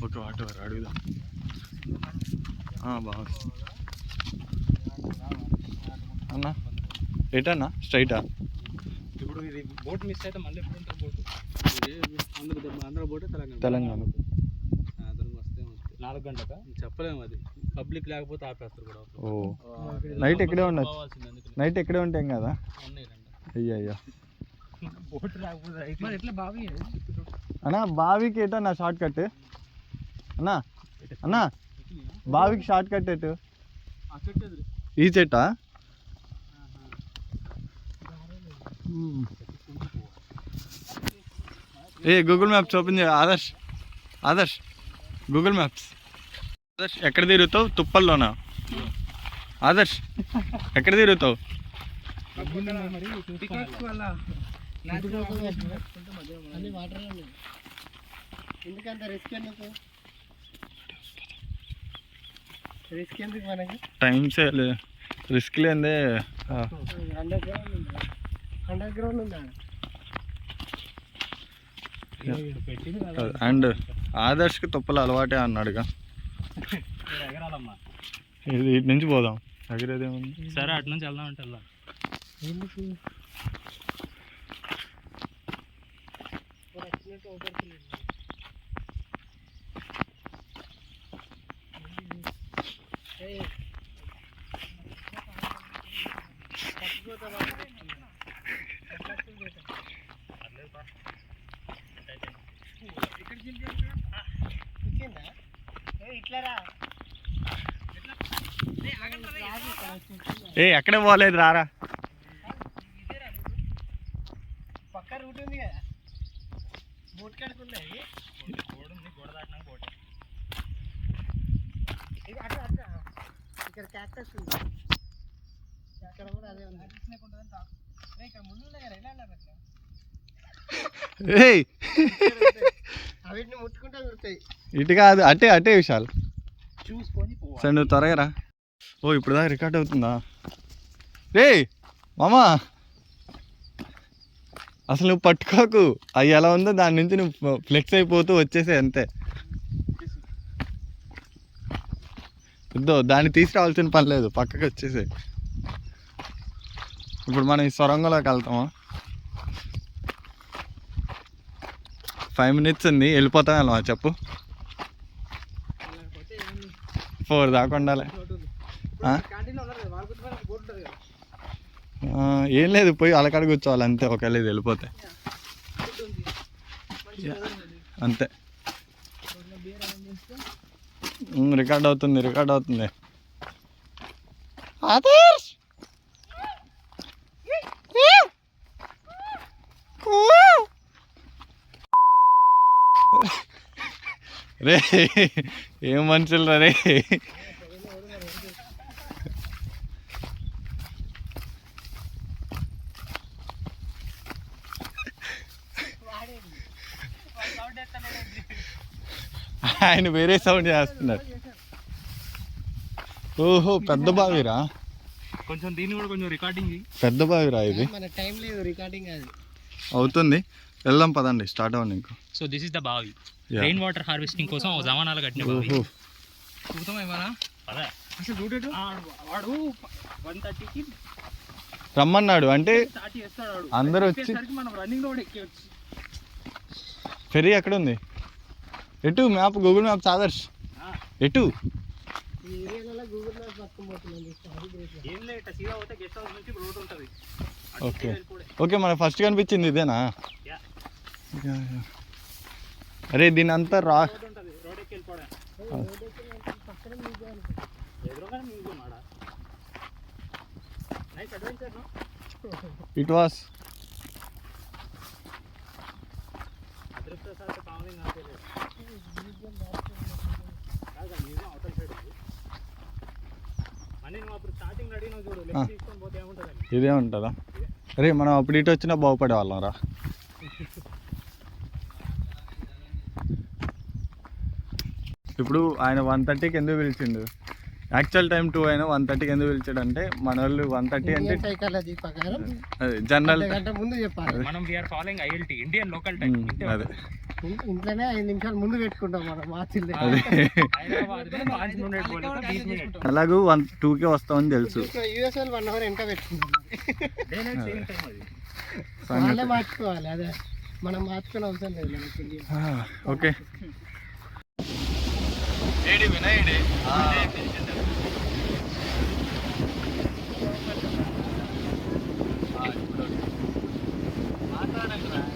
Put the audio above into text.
Okay వాటి వారు అడుగుదాం. బాగుంది అన్న. ఎటన్నా స్ట్రైటా? ఇప్పుడు ఇది బోట్ మిస్ అయితే మళ్ళీ ఎప్పుడు ఉంటుంది బోటు? ఆంధ్ర బోటే తెలంగాణ వస్తే 4 గంటలకా చెప్పలేము. అది పబ్లిక్ లేకపోతే ఆపేస్తారు కూడా. నైట్ ఎక్కడే ఉండొచ్చు, నైట్ ఎక్కడే ఉంటాం కదా. అయ్యా బోట్ రాకపోతే ఎట్లా బావి అన్నా? బావికి ఏటన్నా షార్ట్ కట్ అన్నా? అన్నా బావికి షార్ట్ కట్ ఎటు? ఈ చెట్టా? గూగుల్ మ్యాప్స్ ఓపెన్ చేయ ఆదర్శ్. Adarsh Google maps. ఆదర్శ్ ఎక్కడ తిరుగుతావు? తుప్పల్లోనా? ఆదర్శ్ ఎక్కడ తిరుగుతావు? టైమ్స్ రిస్క్ లేదే. అండ్ ఆదర్శ్కి తుప్పలు అలవాటే అన్నాడుగా. ఇది ఇటు నుంచి పోదాం. ఎగిరేదేముంది? సరే అటు నుంచి వెళ్దాం అంటే వెళ్దాం. ఎక్కడే పోలేదు రారా. పక్క రూట్ ఉంది కదా, బోట్ కడుకుందా? గోడ దాటినా బోట్. ఇక్కడ క్యాక్టస్ ఉంది, అక్కడ కూడా అదే ఉంది. ఇక్కడ ముందు ఉన్నాయి కదా, ఎలా వెళ్ళాలి అట్లా? అవిటిని ముట్టుకుంటే దొరుకుతాయి. ఇటు కాదు, అటే అటే విశాల్ చూసుకొని సరే నువ్వు త్వరగా రా. ఇప్పుడు దాకా రికార్డ్ అవుతుందా? రే మామా అసలు నువ్వు పట్టుకోకు. అవి ఎలా ఉందో దాని నుంచి నువ్వు ఫ్లెక్స్ అయిపోతూ వచ్చేసే అంతే. దాన్ని తీసుకురావాల్సిన పని లేదు, పక్కకి వచ్చేసే. ఇప్పుడు మనం ఈ సొరంగంలోకి వెళ్తామా? 5 minutes ఉంది, వెళ్ళిపోతాం. వెళ్ళమా చెప్పు? 4 దాకా ఉండాలి. ఏం లేదు, పోయి అలకాడ కూర్చోవాలి అంతే. ఒకవేళ ఇది వెళ్ళిపోతే అంతే. రికార్డ్ అవుతుంది, రికార్డ్ అవుతుంది. రే ఏం మనుషులు రే. ఆయన వేరే సౌండ్ చేస్తున్నారు. ఓహో పెద్ద బావిరా. కొంచెం దీన్ని కూడా కొంచెం రికార్డింగ్. పెద్ద బావిరా ఇది. టైం లేదు రికార్డింగ్ అది అవుతుంది. వెళ్దాం పదండి, స్టార్ట్ అవ్వండి ఇంకో. సో దిస్ ఇస్ ద బావి. రెయిన్ వాటర్ హార్వెస్టింగ్ కోసం జమానాలు కట్టిన బావి. చూద్దాం ఏమన్నా అసలు చూడేటు. వాడు 1:30కి రమ్మన్నాడు అంటే అందరూ వచ్చి. మనం రన్నింగ్ లో ఎక్కేయచ్చు. ఫెరీ ఎక్కడ ఉంది? ఎటు మ్యాప్? గూగుల్ మ్యాప్స్ ఆదర్శ్ ఎటు? ఓకే ఓకే, మనకు ఫస్ట్ కనిపించింది ఇదేనా? అరే దీని అంతా రా. ఇట్ వాస్ ఇదే ఉంటుందా? అరే మనం అప్పుడు ఇటు వచ్చినా బాగుపడే వాళ్ళం రా. ఇప్పుడు ఆయన 1:30కి ఎందుకు పిలిచిండు? యాక్చువల్ టైం 2 అయినా 1:30కి ఎందుకు పిలిచాడు అంటే మన వాళ్ళు 1:30 అంటే జనరల్. మనం we are following ILT, Indian local time. అదే ఇంట్లోనే 5 నిమిషాలు ముందు పెట్టుకుంటాం మనం మార్చిల్ అదే హైదరాబాద్ में 5 मिनट बोले तो 20 मिनट అలాగూ 2కే వస్తామని తెలుసు. యూఎస్ వాళ్ళు 1 అవర్ వెనక పెట్టుకుంటున్నారు. డే నైట్ సేవింగ్ టైం అది. వాళ్ళే మార్చుకోవాలి, అదే మనం మార్చుకునే అవసరం లేదు మనకి ఇండియా. ఓకే ఏడి వినాయడి మాట్లాడండి